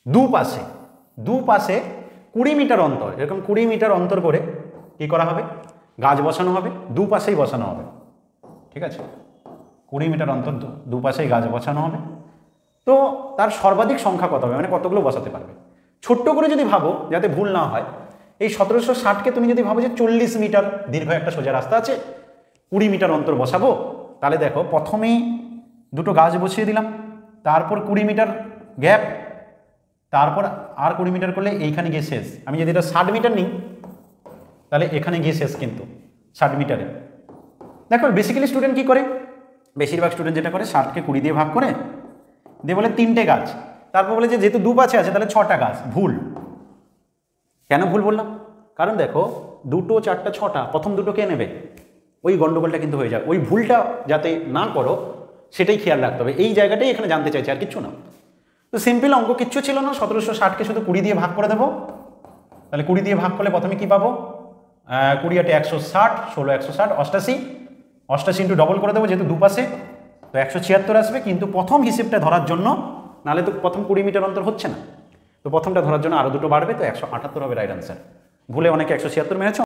দুপাশে দুপাশে 20 মিটার অন্তর, এরকম 20 মিটার অন্তর করে কি করা হবে, গাছ বসানো হবে, দুপাশেই বসানো হবে। ঠিক আছে, 20 মিটার অন্তর দুপাশেই গাছ বসানো হবে। তো তার সর্বাধিক সংখ্যা কত হবে, মানে কতগুলো বসাতে পারবে। ছোট্ট করে যদি ভাবো, যাতে ভুল না হয়, এই 1760কে তুমি যদি ভাবো যে 40 মিটার দীর্ঘ একটা সোজা রাস্তা আছে, 20 মিটার অন্তর বসাবো, তাহলে দেখো প্রথমেই দুটো গাছ বসিয়ে দিলাম, তারপর 20 মিটার গ্যাপ, তারপর আর 20 মিটার করলে এইখানে গিয়ে শেষ। আমি যদি এটা 60 মিটার নিই তাহলে এখানে গিয়ে শেষ, কিন্তু 60 মিটারে। দেখো বেসিক্যালি স্টুডেন্ট কি করে, বেশিরভাগ স্টুডেন্ট যেটা করে 60কে 20 দিয়ে ভাগ করে দিয়ে বলে 3টে গাছ, তারপর বলে যে যেহেতু দুপাশে আছে তাহলে 6টা গাছ। ভুল। কেন ভুল বললাম, কারণ দেখো 2, 4, 6টা, প্রথম দুটো কে নেবে, ওই গন্ডগোলটা কিন্তু হয়ে যায়। ওই ভুলটা যাতে না করো সেটাই খেয়াল রাখতে হবে, এই জায়গাটাই এখানে জানতে চাইছে, আর কিচ্ছু না। তো সিম্পল অঙ্ক, কিচ্ছু ছিল না, 1760কে শুধু 20 দিয়ে ভাগ করে দেবো। তাহলে 20 দিয়ে ভাগ করলে প্রথমে কি পাবো, 20 × 8 160, 16 160, 88, 88 ইন্টু ডবল করে দেবো যেহেতু দুপাশে, তো 176 আসবে। কিন্তু প্রথম হিসেবটা ধরার জন্য, নাহলে তো প্রথম 20 মিটার অন্তর হচ্ছে না, তো প্রথমটা ধরার জন্য আরও দুটো বাড়বে, তো 178 হবে রাইট আনসার। ভুলে অনেকে 176 মেরেছ।